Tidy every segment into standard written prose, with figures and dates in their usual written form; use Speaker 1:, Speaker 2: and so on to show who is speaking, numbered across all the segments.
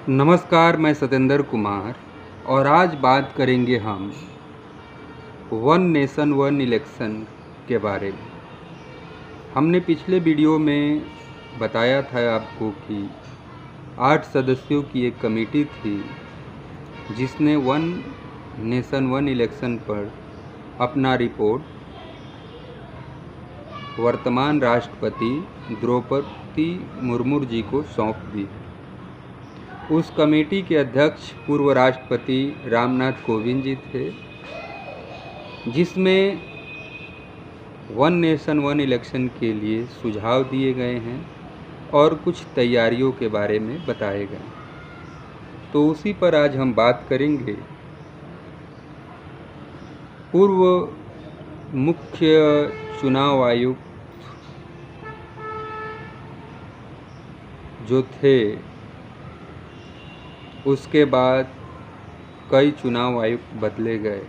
Speaker 1: नमस्कार, मैं सतेंद्र कुमार और आज बात करेंगे हम वन नेशन वन इलेक्शन के बारे में। हमने पिछले वीडियो में बताया था आपको कि 8 सदस्यों की एक कमेटी थी जिसने वन नेशन वन इलेक्शन पर अपना रिपोर्ट वर्तमान राष्ट्रपति द्रौपदी मुर्मू जी को सौंप दी। उस कमेटी के अध्यक्ष पूर्व राष्ट्रपति रामनाथ कोविंद जी थे, जिसमें वन नेशन वन इलेक्शन के लिए सुझाव दिए गए हैं और कुछ तैयारियों के बारे में बताए गए। तो उसी पर आज हम बात करेंगे। पूर्व मुख्य चुनाव आयुक्त जो थे, उसके बाद कई चुनाव आयुक्त बदले गए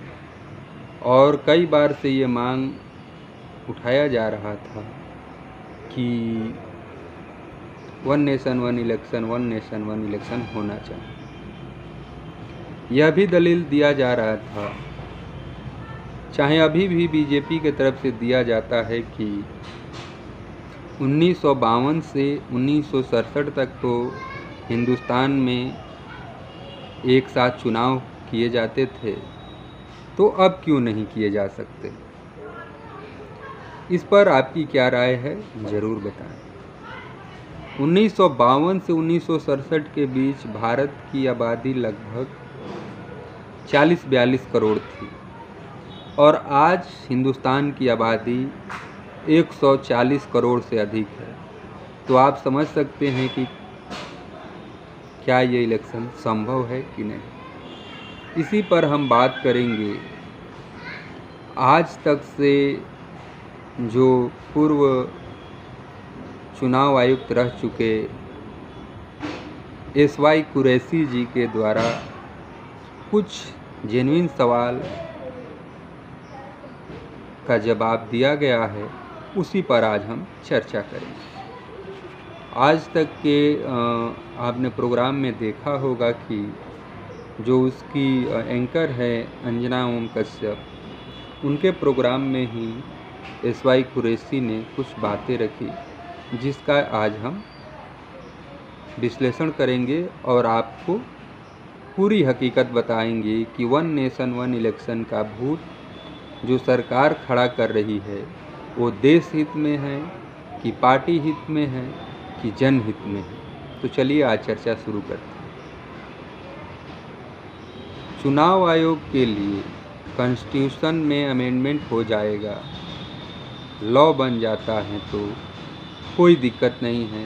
Speaker 1: और कई बार से ये मांग उठाया जा रहा था कि वन नेशन वन इलेक्शन होना चाहिए। यह भी दलील दिया जा रहा था, चाहे अभी भी बीजेपी के तरफ से दिया जाता है कि 1952 से 1967 तक तो हिंदुस्तान में एक साथ चुनाव किए जाते थे, तो अब क्यों नहीं किए जा सकते। इस पर आपकी क्या राय है, ज़रूर बताएं। 1952 से 1967 के बीच भारत की आबादी लगभग 40-42 करोड़ थी और आज हिंदुस्तान की आबादी 140 करोड़ से अधिक है। तो आप समझ सकते हैं कि क्या ये इलेक्शन संभव है कि नहीं। इसी पर हम बात करेंगे। आज तक से जो पूर्व चुनाव आयुक्त रह चुके SY कुरैशी जी के द्वारा कुछ जेन्युइन सवाल का जवाब दिया गया है, उसी पर आज हम चर्चा करेंगे। आज तक के आपने प्रोग्राम में देखा होगा कि जो उसकी एंकर है अंजना ओम कश्यप, उनके प्रोग्राम में ही SY कुरैशी ने कुछ बातें रखी, जिसका आज हम विश्लेषण करेंगे और आपको पूरी हकीकत बताएंगे कि वन नेशन वन इलेक्शन का भूत जो सरकार खड़ा कर रही है वो देश हित में है कि पार्टी हित में है कि जनहित में है। तो चलिए आज चर्चा शुरू करते हैं। चुनाव आयोग के लिए कॉन्स्टिट्यूशन में अमेंडमेंट हो जाएगा, लॉ बन जाता है तो कोई दिक्कत नहीं है।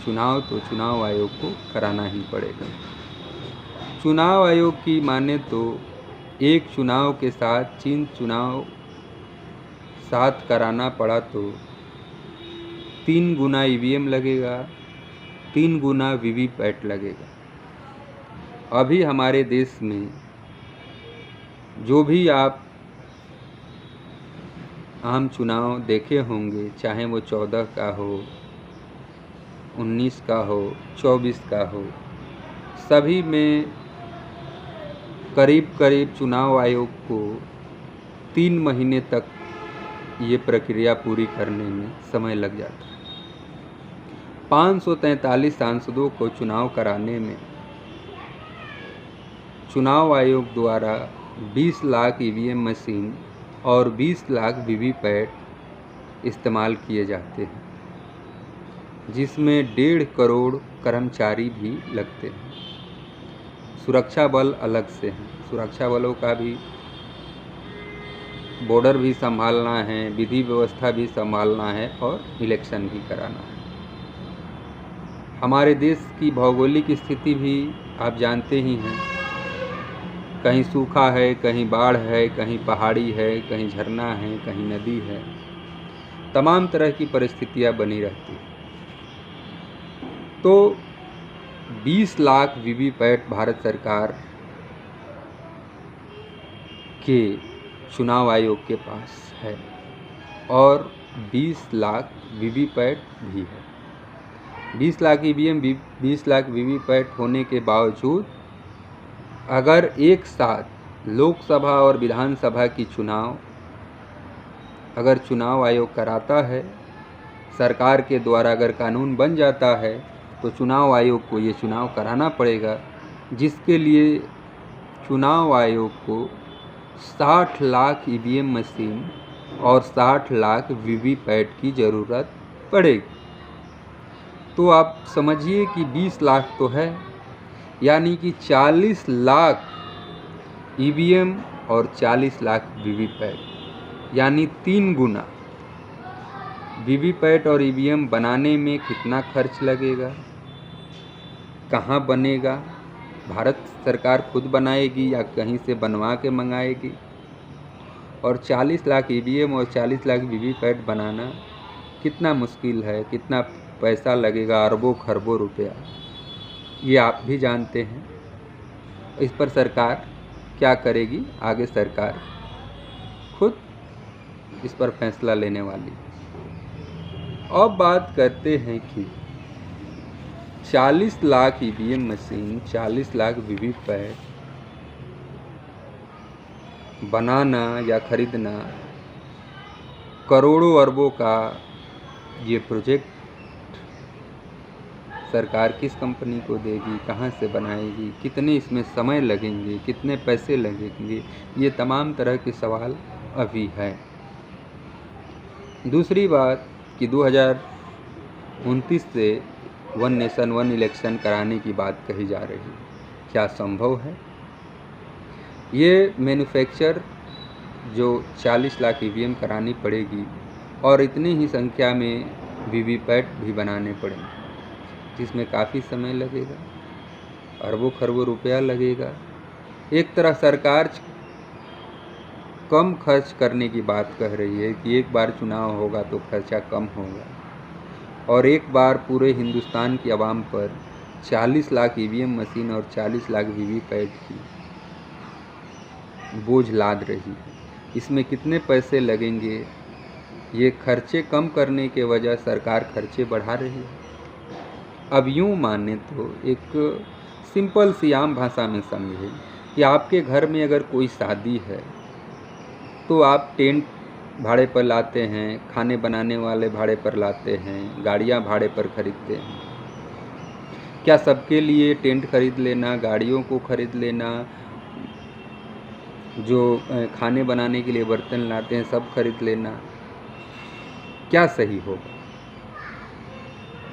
Speaker 1: चुनाव तो चुनाव आयोग को कराना ही पड़ेगा। चुनाव आयोग की माने तो एक चुनाव के साथ 3 चुनाव साथ कराना पड़ा तो 3 गुना EVM लगेगा, 3 गुना VVPAT लगेगा। अभी हमारे देश में जो भी आप आम चुनाव देखे होंगे, चाहे वो 14 का हो, 19 का हो, 24 का हो, सभी में करीब चुनाव आयोग को 3 महीने तक ये प्रक्रिया पूरी करने में समय लग जाता है। 543 सांसदों को चुनाव कराने में चुनाव आयोग द्वारा 20 लाख EVM मशीन और 20 लाख VVPAT इस्तेमाल किए जाते हैं, जिसमें 1.5 करोड़ कर्मचारी भी लगते हैं। सुरक्षा बल अलग से हैं, सुरक्षा बलों का भी बॉर्डर भी संभालना है, विधि व्यवस्था भी संभालना है और इलेक्शन भी कराना है। हमारे देश की भौगोलिक स्थिति भी आप जानते ही हैं, कहीं सूखा है, कहीं बाढ़ है, कहीं पहाड़ी है, कहीं झरना है, कहीं नदी है। तमाम तरह की परिस्थितियां बनी रहती हैं। तो 20 लाख VVPAT भारत सरकार के चुनाव आयोग के पास है और 20 लाख VVPAT भी है। 20 लाख ईवीएम 20 लाख वीवीपैट होने के बावजूद अगर एक साथ लोकसभा और विधानसभा की चुनाव अगर चुनाव आयोग कराता है, सरकार के द्वारा अगर कानून बन जाता है, तो चुनाव आयोग को ये चुनाव कराना पड़ेगा, जिसके लिए चुनाव आयोग को 60 लाख ईवीएम मशीन और 60 लाख वीवीपैट की ज़रूरत पड़ेगी। तो आप समझिए कि 20 लाख तो है, यानी कि 40 लाख ईवीएम और 40 लाख वीवीपैट, यानी 3 गुना। वीवीपैट और ईवीएम बनाने में कितना खर्च लगेगा, कहाँ बनेगा, भारत सरकार खुद बनाएगी या कहीं से बनवा के मंगाएगी? और 40 लाख ईवीएम और 40 लाख वीवीपैट बनाना कितना मुश्किल है, कितना पैसा लगेगा, अरबों खरबों रुपया, ये आप भी जानते हैं। इस पर सरकार क्या करेगी, आगे सरकार खुद इस पर फैसला लेने वाली। अब बात करते हैं कि 40 lakh EVM machine, 40 lakh VVPAT बनाना या खरीदना, करोड़ों अरबों का ये प्रोजेक्ट सरकार किस कंपनी को देगी, कहाँ से बनाएगी, कितने इसमें समय लगेंगे, कितने पैसे लगेंगे, ये तमाम तरह के सवाल अभी हैं। दूसरी बात कि 2029 से वन नेशन वन इलेक्शन कराने की बात कही जा रही है, क्या संभव है? ये मैन्युफैक्चर जो 40 लाख ईवीएम करानी पड़ेगी और इतनी ही संख्या में वीवीपैट भी बनाने पड़ेंगे, जिसमें काफ़ी समय लगेगा, अरबों खरबों रुपया लगेगा। एक तरह सरकार कम खर्च करने की बात कह रही है कि एक बार चुनाव होगा तो खर्चा कम होगा, और एक बार पूरे हिंदुस्तान की आवाम पर 40 लाख ईवीएम मशीन और 40 लाख वीवीपैट की बोझ लाद रही है। इसमें कितने पैसे लगेंगे, ये खर्चे कम करने के वजह सरकार खर्चे बढ़ा रही है। अब यूँ माने तो एक सिंपल सी आम भाषा में समझें कि आपके घर में अगर कोई शादी है तो आप टेंट भाड़े पर लाते हैं, खाने बनाने वाले भाड़े पर लाते हैं, गाड़ियाँ भाड़े पर खरीदते हैं। क्या सबके लिए टेंट खरीद लेना, गाड़ियों को खरीद लेना, जो खाने बनाने के लिए बर्तन लाते हैं सब खरीद लेना, क्या सही होगा?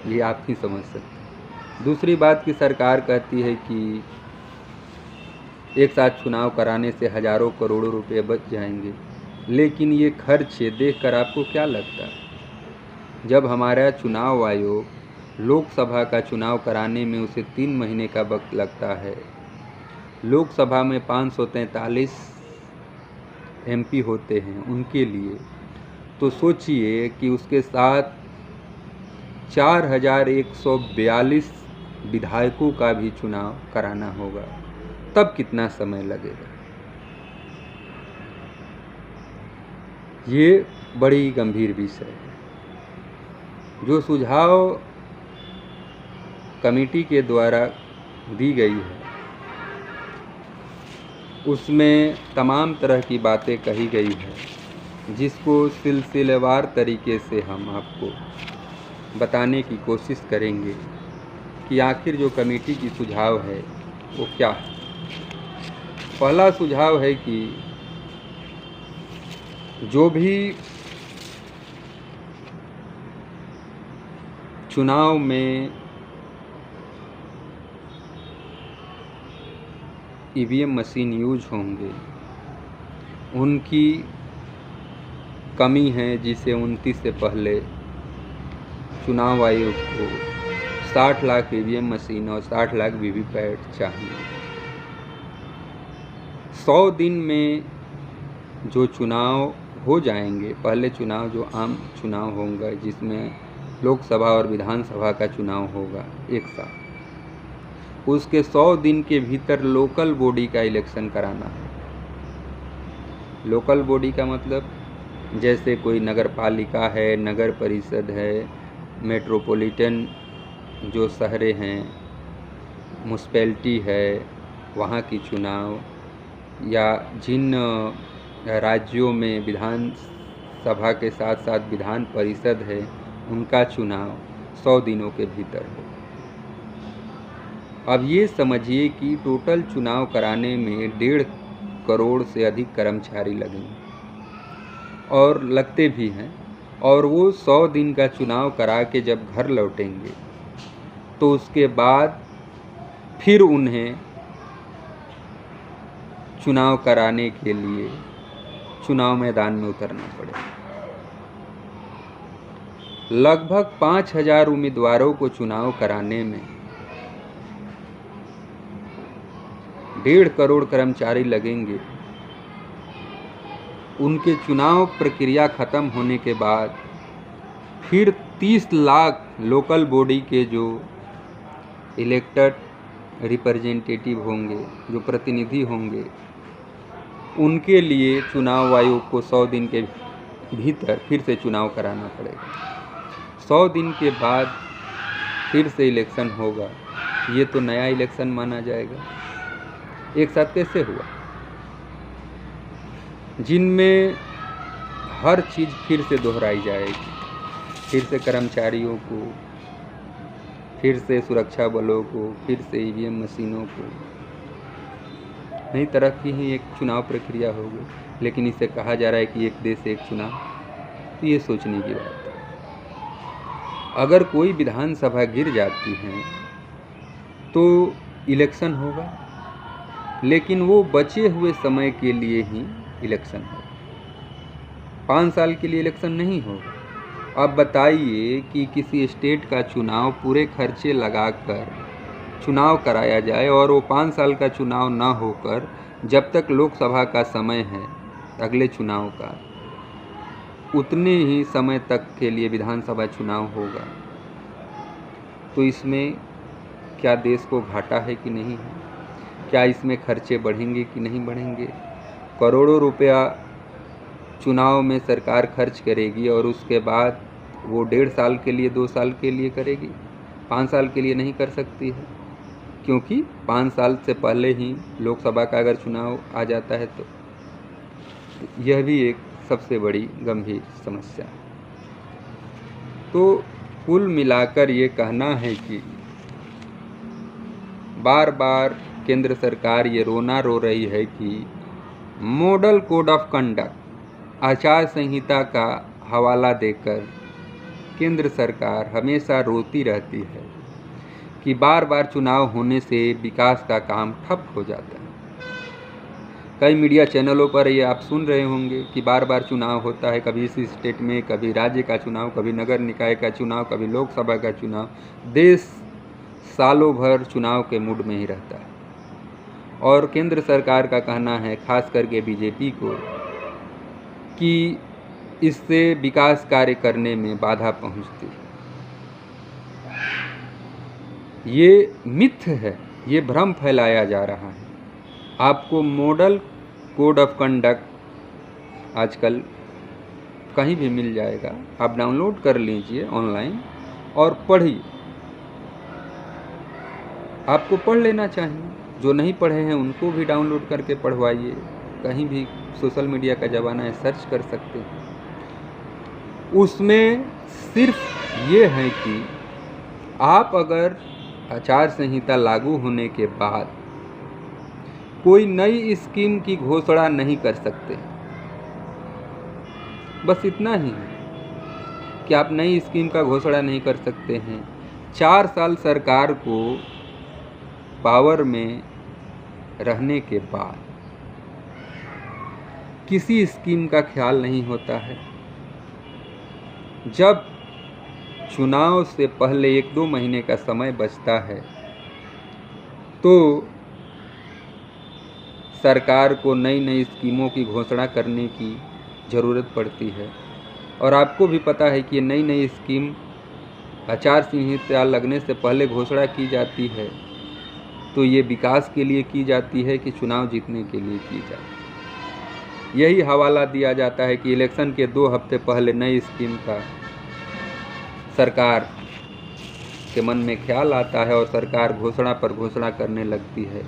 Speaker 1: ये आप ही समझ सकते हैं। दूसरी बात कि सरकार कहती है कि एक साथ चुनाव कराने से हज़ारों करोड़ों रुपए बच जाएंगे, लेकिन ये खर्चे देखकर आपको क्या लगता है? जब हमारा चुनाव आयोग लोकसभा का चुनाव कराने में उसे 3 महीने का वक्त लगता है, लोकसभा में 543 एमपी होते हैं उनके लिए, तो सोचिए कि उसके साथ 4142 विधायकों का भी चुनाव कराना होगा, तब कितना समय लगेगा? ये बड़ी गंभीर विषय है। जो सुझाव कमेटी के द्वारा दी गई है उसमें तमाम तरह की बातें कही गई है, जिसको सिलसिलेवार तरीके से हम आपको बताने की कोशिश करेंगे कि आखिर जो कमेटी की सुझाव है वो क्या है। पहला सुझाव है कि जो भी चुनाव में ईवीएम मशीन यूज होंगे उनकी कमी है, जिसे 29 से पहले चुनाव आयोग को 60 लाख ईवीएम मशीन और 60 लाख वीवीपैट चाहिए। 100 दिन में जो चुनाव हो जाएंगे, पहले चुनाव जो आम चुनाव होंगे जिसमें लोकसभा और विधानसभा का चुनाव होगा एक साथ, उसके 100 दिन के भीतर लोकल बॉडी का इलेक्शन कराना है। लोकल बॉडी का मतलब जैसे कोई नगर पालिका है, नगर परिषद है, मेट्रोपॉलिटन जो शहरें हैं, म्यूनसिपैलिटी है, वहाँ की चुनाव, या जिन राज्यों में विधान सभा के साथ साथ विधान परिषद है, उनका चुनाव 100 दिनों के भीतर हो। अब ये समझिए कि टोटल चुनाव कराने में 1.5 करोड़ से अधिक कर्मचारी लगेंगे, और लगते भी हैं। और वो 100 दिन का चुनाव करा के जब घर लौटेंगे तो उसके बाद फिर उन्हें चुनाव कराने के लिए चुनाव मैदान में उतरना पड़ेगा। लगभग 5000 उम्मीदवारों को चुनाव कराने में 1.5 करोड़ कर्मचारी लगेंगे। उनके चुनाव प्रक्रिया ख़त्म होने के बाद फिर 30 लाख लोकल बॉडी के जो इलेक्टेड रिप्रेजेंटेटिव होंगे, जो प्रतिनिधि होंगे, उनके लिए चुनाव आयोग को 100 दिन के भीतर फिर से चुनाव कराना पड़ेगा। 100 दिन के बाद फिर से इलेक्शन होगा। ये तो नया इलेक्शन माना जाएगा। एक साथ कैसे हुआ? जिनमें हर चीज़ फिर से दोहराई जाएगी, फिर से कर्मचारियों को, फिर से सुरक्षा बलों को, फिर से ईवीएम मशीनों को, नई तरह की ही एक चुनाव प्रक्रिया होगी। लेकिन इसे कहा जा रहा है कि एक देश एक चुनाव। तो ये सोचने की बात है। अगर कोई विधानसभा गिर जाती है तो इलेक्शन होगा, लेकिन वो बचे हुए समय के लिए ही इलेक्शन होगा, 5 साल के लिए इलेक्शन नहीं होगा। अब बताइए कि किसी स्टेट का चुनाव पूरे खर्चे लगाकर चुनाव कराया जाए और वो 5 साल का चुनाव ना होकर जब तक लोकसभा का समय है अगले चुनाव का, उतने ही समय तक के लिए विधानसभा चुनाव होगा। तो इसमें क्या देश को घाटा है कि नहीं है? क्या इसमें खर्चे बढ़ेंगे कि नहीं बढ़ेंगे? करोड़ों रुपया चुनाव में सरकार खर्च करेगी और उसके बाद वो 1.5 साल के लिए, 2 साल के लिए करेगी, 5 साल के लिए नहीं कर सकती है। क्योंकि 5 साल से पहले ही लोकसभा का अगर चुनाव आ जाता है तो यह भी एक सबसे बड़ी गंभीर समस्या है। तो कुल मिलाकर ये कहना है कि बार बार केंद्र सरकार ये रोना रो रही है कि मॉडल कोड ऑफ कंडक्ट, आचार संहिता का हवाला देकर केंद्र सरकार हमेशा रोती रहती है कि बार बार चुनाव होने से विकास का काम ठप हो जाता है। कई मीडिया चैनलों पर ये आप सुन रहे होंगे कि बार बार चुनाव होता है, कभी इस स्टेट में, कभी राज्य का चुनाव, कभी नगर निकाय का चुनाव, कभी लोकसभा का चुनाव। देश सालों भर चुनाव के मूड में ही रहता है। और केंद्र सरकार का कहना है, खास करके बीजेपी को, कि इससे विकास कार्य करने में बाधा पहुंचती है। ये मिथ है, ये भ्रम फैलाया जा रहा है। आपको मॉडल कोड ऑफ कंडक्ट आजकल कहीं भी मिल जाएगा, आप डाउनलोड कर लीजिए ऑनलाइन और पढ़िए। आपको पढ़ लेना चाहिए। जो नहीं पढ़े हैं उनको भी डाउनलोड करके पढ़वाइए। कहीं भी सोशल मीडिया का ज़माना है, सर्च कर सकते हैं। उसमें सिर्फ ये है कि आप अगर आचार संहिता लागू होने के बाद कोई नई स्कीम की घोषणा नहीं कर सकते। बस इतना ही है कि आप नई स्कीम का घोषणा नहीं कर सकते हैं। 4 साल सरकार को पावर में रहने के बाद किसी स्कीम का ख्याल नहीं होता है। जब चुनाव से पहले 1-2 महीने का समय बचता है तो सरकार को नई नई स्कीमों की घोषणा करने की ज़रूरत पड़ती है। और आपको भी पता है कि ये नई नई स्कीम आचार संहिता लगने से पहले घोषणा की जाती है तो ये विकास के लिए की जाती है कि चुनाव जीतने के लिए की जाती है। यही हवाला दिया जाता है कि इलेक्शन के 2 हफ्ते पहले नई स्कीम का सरकार के मन में ख्याल आता है और सरकार घोषणा पर घोषणा करने लगती है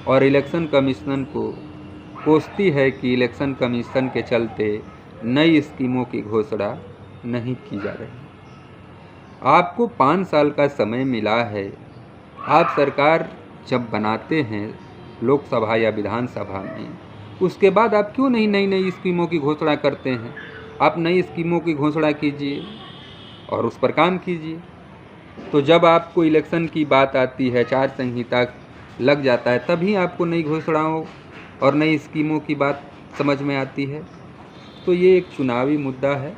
Speaker 1: और इलेक्शन कमीशन को कोसती है कि इलेक्शन कमीशन के चलते नई स्कीमों की घोषणा नहीं की जा रही। आपको 5 साल का समय मिला है। आप सरकार जब बनाते हैं लोकसभा या विधानसभा में, उसके बाद आप क्यों नहीं नई स्कीमों की घोषणा करते हैं? आप नई स्कीमों की घोषणा कीजिए और उस पर काम कीजिए। तो जब आपको इलेक्शन की बात आती है, आचार संहिता लग जाता है, तभी आपको नई घोषणाओं और नई स्कीमों की बात समझ में आती है। तो ये एक चुनावी मुद्दा है।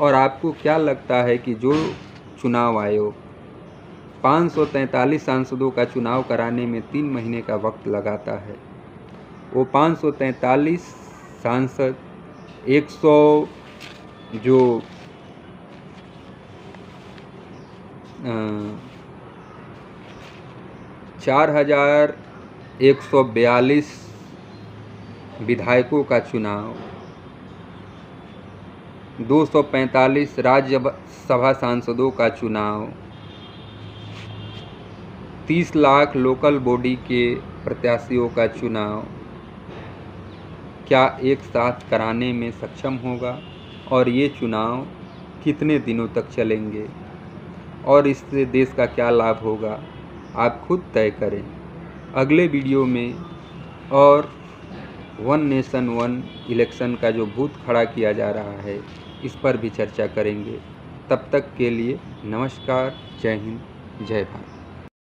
Speaker 1: और आपको क्या लगता है कि जो चुनाव आयोग 543 सांसदों का चुनाव कराने में 3 महीने का वक्त लगाता है, वो 543 सांसद 4142 विधायकों का चुनाव, 245 राज्यसभा सांसदों का चुनाव, 30 लाख लोकल बॉडी के प्रत्याशियों का चुनाव क्या एक साथ कराने में सक्षम होगा? और ये चुनाव कितने दिनों तक चलेंगे और इससे देश का क्या लाभ होगा? आप खुद तय करें। अगले वीडियो में और वन नेशन वन इलेक्शन का जो भूत खड़ा किया जा रहा है, इस पर भी चर्चा करेंगे। तब तक के लिए नमस्कार, जय हिंद, जय भारत।